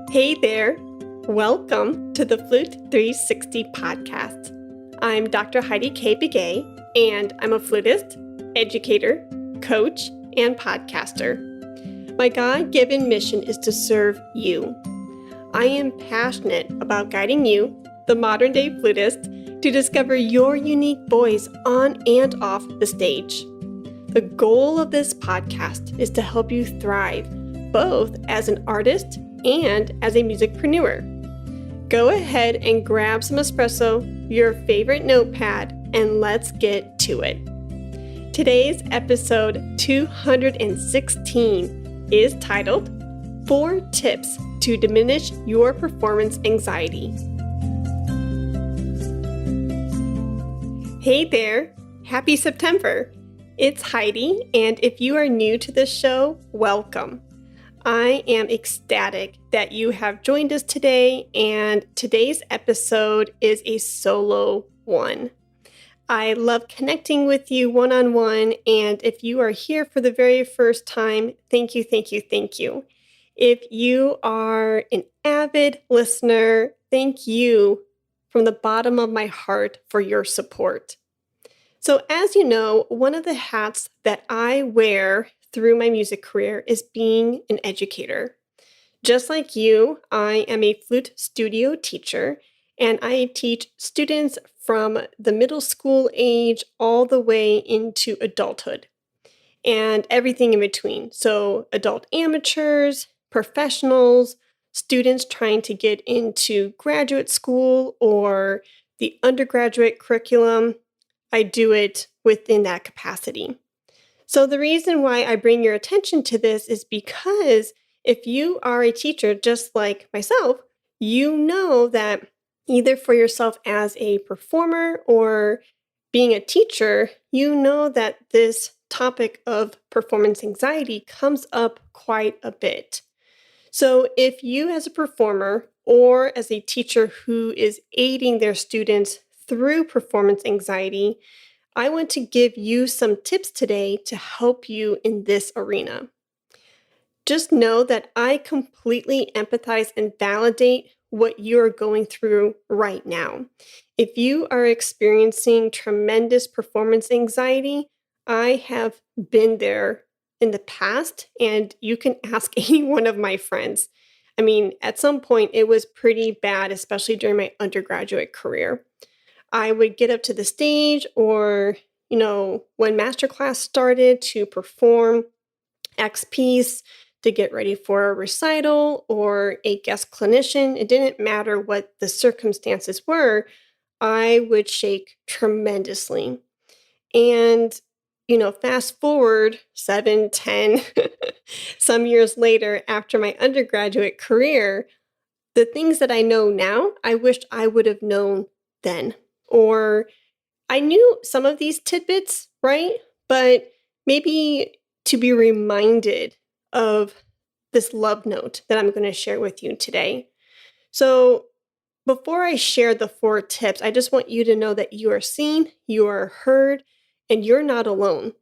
Hey there! Welcome to the Flute 360 podcast. I'm Dr. Heidi K. Begay, and I'm a flutist, educator, coach, and podcaster. My God-given mission is to serve you. I am passionate about guiding you, the modern-day flutist, to discover your unique voice on and off the stage. The goal of this podcast is to help you thrive, both as an artist and as a musicpreneur. Go ahead and grab some espresso, your favorite notepad, and let's get to it. Today's episode 216 is titled 4 Tips to Diminish Your Performance Anxiety. Hey there! Happy September! It's Heidi, and if you are new to this show, welcome. I am ecstatic that you have joined us today, and today's episode is a solo one. I love connecting with you one-on-one, and if you are here for the very first time, thank you. If you are an avid listener, thank you from the bottom of my heart for your support. So as you know, one of the hats that I wear through my music career is being an educator. Just like you, I am a flute studio teacher, and I teach students from the middle school age all the way into adulthood and everything in between. So adult amateurs, professionals, students trying to get into graduate school or the undergraduate curriculum. I do it within that capacity. So the reason why I bring your attention to this is because if you are a teacher just like myself, you know that either for yourself as a performer or being a teacher, you know that this topic of performance anxiety comes up quite a bit. So if you as a performer or as a teacher who is aiding their students through performance anxiety, I want to give you some tips today to help you in this arena. Just know that I completely empathize and validate what you're going through right now. If you are experiencing tremendous performance anxiety, I have been there in the past, and you can ask any one of my friends. I mean, at some point it was pretty bad, especially during my undergraduate career. I would get up to the stage or, when masterclass started to perform X piece to get ready for a recital or a guest clinician. It didn't matter what the circumstances were. I would shake tremendously. And, fast forward 7, 10, some years later after my undergraduate career, the things that I know now, I wished I would have known then. Or I knew some of these tidbits, right? But maybe to be reminded of this love note that I'm going to share with you today. So before I share the 4 tips, I just want you to know that you are seen, you are heard, and you're not alone.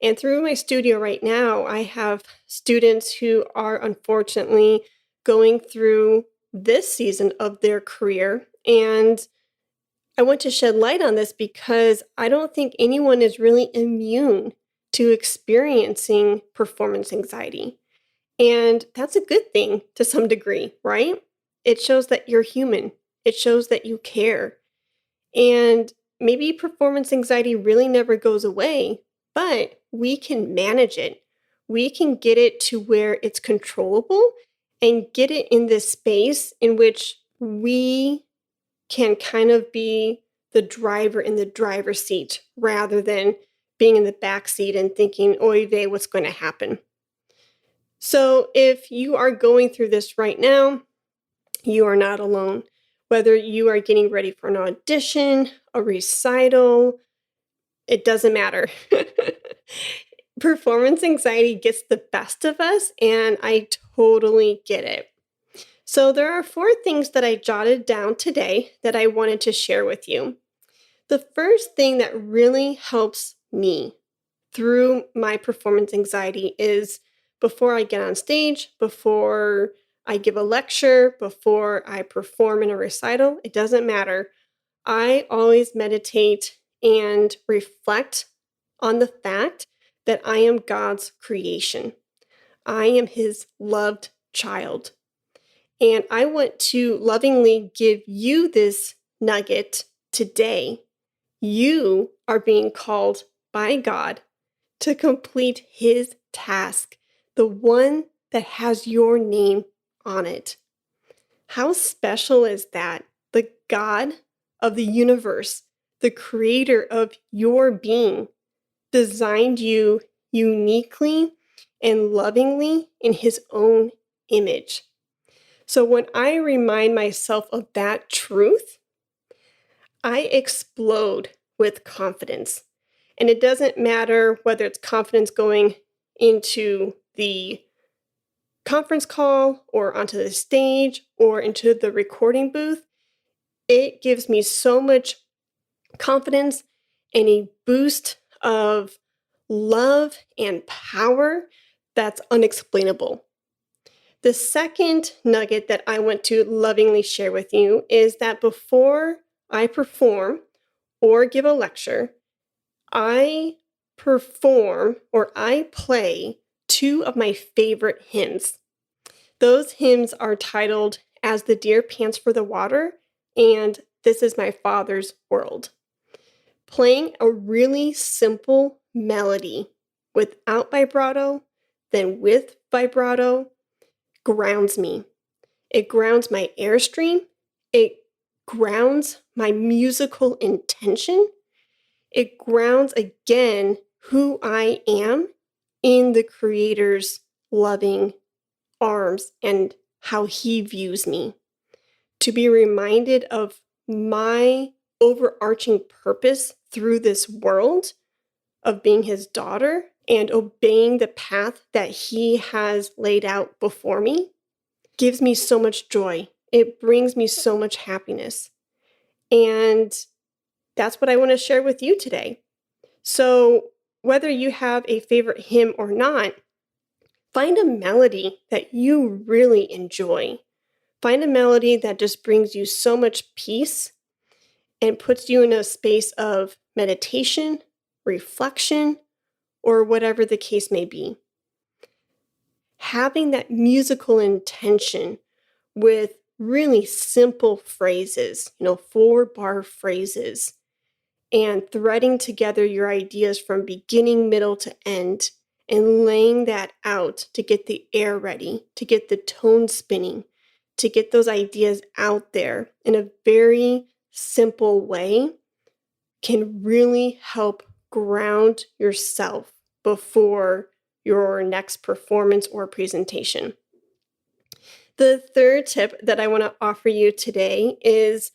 And through my studio right now, I have students who are unfortunately going through this season of their career, and I want to shed light on this because I don't think anyone is really immune to experiencing performance anxiety. And that's a good thing to some degree, right? It shows that you're human. It shows that you care. And maybe performance anxiety really never goes away, but we can manage it. We can get it to where it's controllable and get it in this space in which we can kind of be the driver in the driver's seat rather than being in the back seat and thinking, oy vey, what's going to happen? So if you are going through this right now, you are not alone. Whether you are getting ready for an audition, a recital, it doesn't matter. Performance anxiety gets the best of us, and I totally get it. So there are 4 things that I jotted down today that I wanted to share with you. The first thing that really helps me through my performance anxiety is before I get on stage, before I give a lecture, before I perform in a recital, it doesn't matter. I always meditate and reflect on the fact that I am God's creation. I am His loved child. And I want to lovingly give you this nugget today. You are being called by God to complete His task, the one that has your name on it. How special is that? The God of the universe, the creator of your being, designed you uniquely and lovingly in His own image. So when I remind myself of that truth, I explode with confidence. And it doesn't matter whether it's confidence going into the conference call or onto the stage or into the recording booth. It gives me so much confidence and a boost of love and power that's unexplainable. The second nugget that I want to lovingly share with you is that before I perform or give a lecture, I perform or I play two of my favorite hymns. Those hymns are titled As the Deer Pants for the Water and This Is My Father's World. Playing a really simple melody without vibrato, then with vibrato, grounds me. It grounds my airstream. It grounds my musical intention. It grounds again who I am in the Creator's loving arms and how He views me. To be reminded of my overarching purpose through this world of being His daughter and obeying the path that He has laid out before me gives me so much joy. It brings me so much happiness. And that's what I want to share with you today. So whether you have a favorite hymn or not, find a melody that you really enjoy. Find a melody that just brings you so much peace and puts you in a space of meditation, reflection, or whatever the case may be. Having that musical intention with really simple phrases, 4-bar phrases, and threading together your ideas from beginning, middle to end, and laying that out to get the air ready, to get the tone spinning, to get those ideas out there in a very simple way can really help ground yourself before your next performance or presentation. The third tip that I want to offer you today is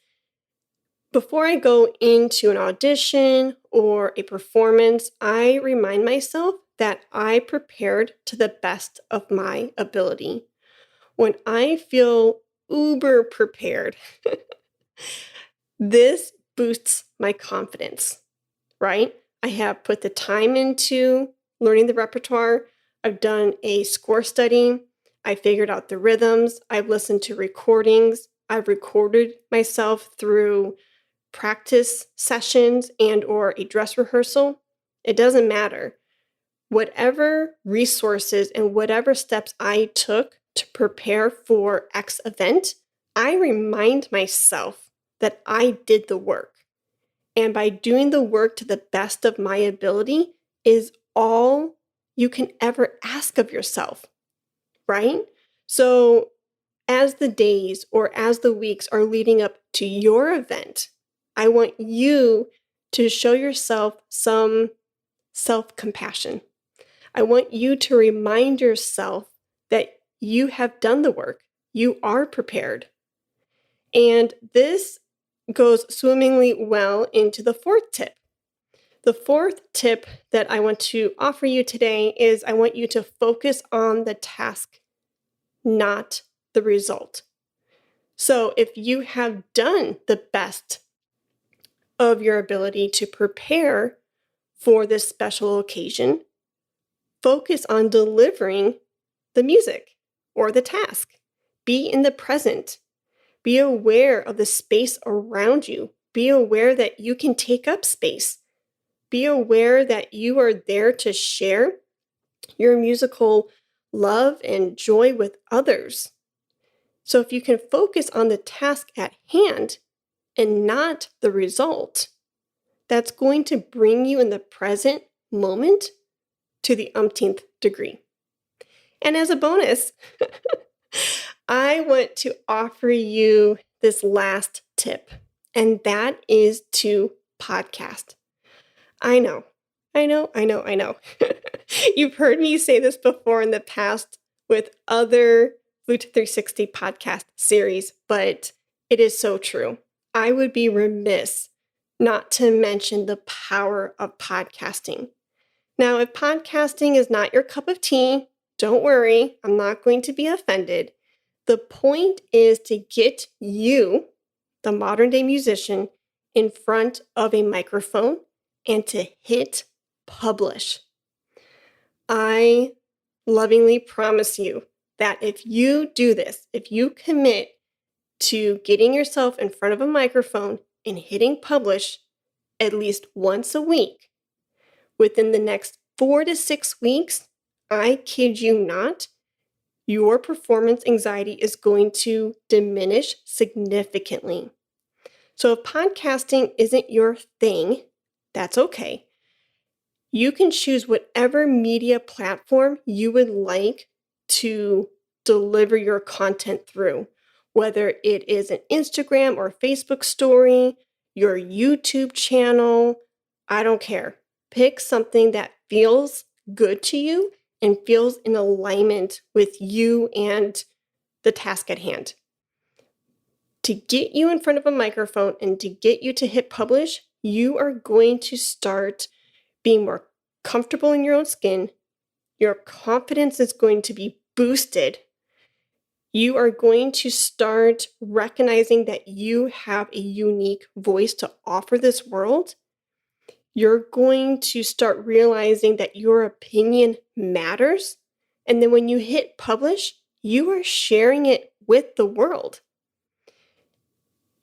before I go into an audition or a performance, I remind myself that I prepared to the best of my ability. When I feel uber prepared, this boosts my confidence, right? I have put the time into learning the repertoire. I've done a score study. I figured out the rhythms. I've listened to recordings. I've recorded myself through practice sessions and or a dress rehearsal. It doesn't matter. Whatever resources and whatever steps I took to prepare for X event, I remind myself that I did the work. And by doing the work to the best of my ability is all you can ever ask of yourself, right? So as the days or as the weeks are leading up to your event, I want you to show yourself some self-compassion. I want you to remind yourself that you have done the work. You are prepared. And this goes swimmingly well into the fourth tip. The fourth tip that I want to offer you today is I want you to focus on the task, not the result. So if you have done the best of your ability to prepare for this special occasion, focus on delivering the music or the task. be in the present. Be aware of the space around you. Be aware that you can take up space. Be aware that you are there to share your musical love and joy with others. So if you can focus on the task at hand and not the result, that's going to bring you in the present moment to the umpteenth degree. And as a bonus, I want to offer you this last tip, and that is to podcast. I know. You've heard me say this before in the past with other Flute 360 podcast series, but it is so true. I would be remiss not to mention the power of podcasting. Now, if podcasting is not your cup of tea, don't worry, I'm not going to be offended. The point is to get you, the modern day musician, in front of a microphone and to hit publish. I lovingly promise you that if you do this, if you commit to getting yourself in front of a microphone and hitting publish at least once a week, within the next 4 to 6 weeks, I kid you not, your performance anxiety is going to diminish significantly. So if podcasting isn't your thing, that's okay. You can choose whatever media platform you would like to deliver your content through, whether it is an Instagram or Facebook story, your YouTube channel, I don't care. Pick something that feels good to you and feels in alignment with you and the task at hand. To get you in front of a microphone and to get you to hit publish, you are going to start being more comfortable in your own skin. Your confidence is going to be boosted. You are going to start recognizing that you have a unique voice to offer this world. You're going to start realizing that your opinion matters. And then when you hit publish, you are sharing it with the world.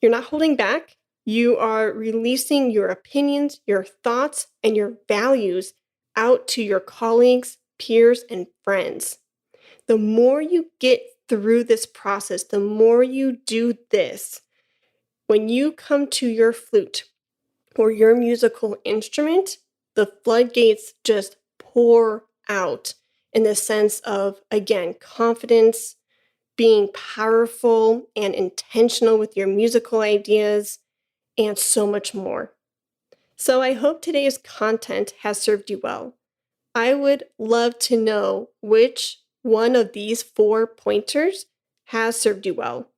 You're not holding back. You are releasing your opinions, your thoughts, and your values out to your colleagues, peers, and friends. The more you get through this process, the more you do this, when you come to your flute or your musical instrument, the floodgates just pour out in the sense of, again, confidence, being powerful and intentional with your musical ideas, and so much more. So I hope today's content has served you well. I would love to know which one of these 4 pointers has served you well.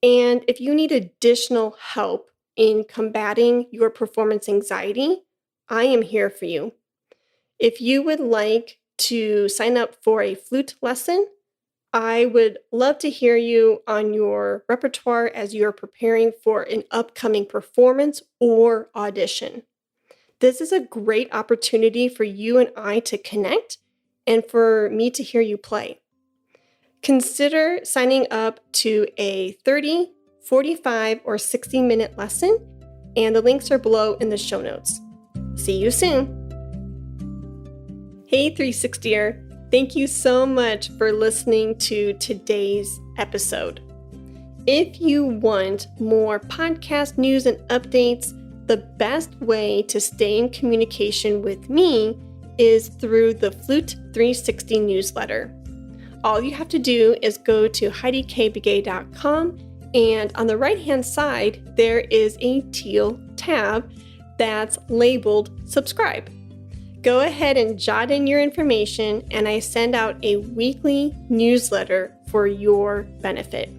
And if you need additional help in combating your performance anxiety, I am here for you. If you would like to sign up for a flute lesson, I would love to hear you on your repertoire as you're preparing for an upcoming performance or audition. This is a great opportunity for you and I to connect and for me to hear you play. Consider signing up to a 30, 45, or 60-minute lesson, and the links are below in the show notes. See you soon. Hey 360er. Thank you so much for listening to today's episode. If you want more podcast news and updates, the best way to stay in communication with me is through the Flute 360 newsletter. All you have to do is go to HeidiKBigay.com, and on the right-hand side, there is a teal tab that's labeled subscribe. Go ahead and jot in your information, and I send out a weekly newsletter for your benefit.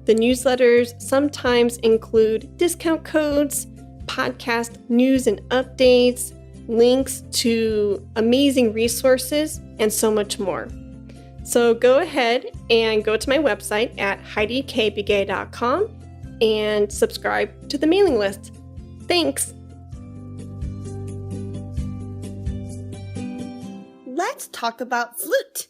The newsletters sometimes include discount codes, podcast news and updates, links to amazing resources, and so much more. So go ahead and go to my website at HeidiKBigay.com and subscribe to the mailing list. Thanks! Let's talk about flute.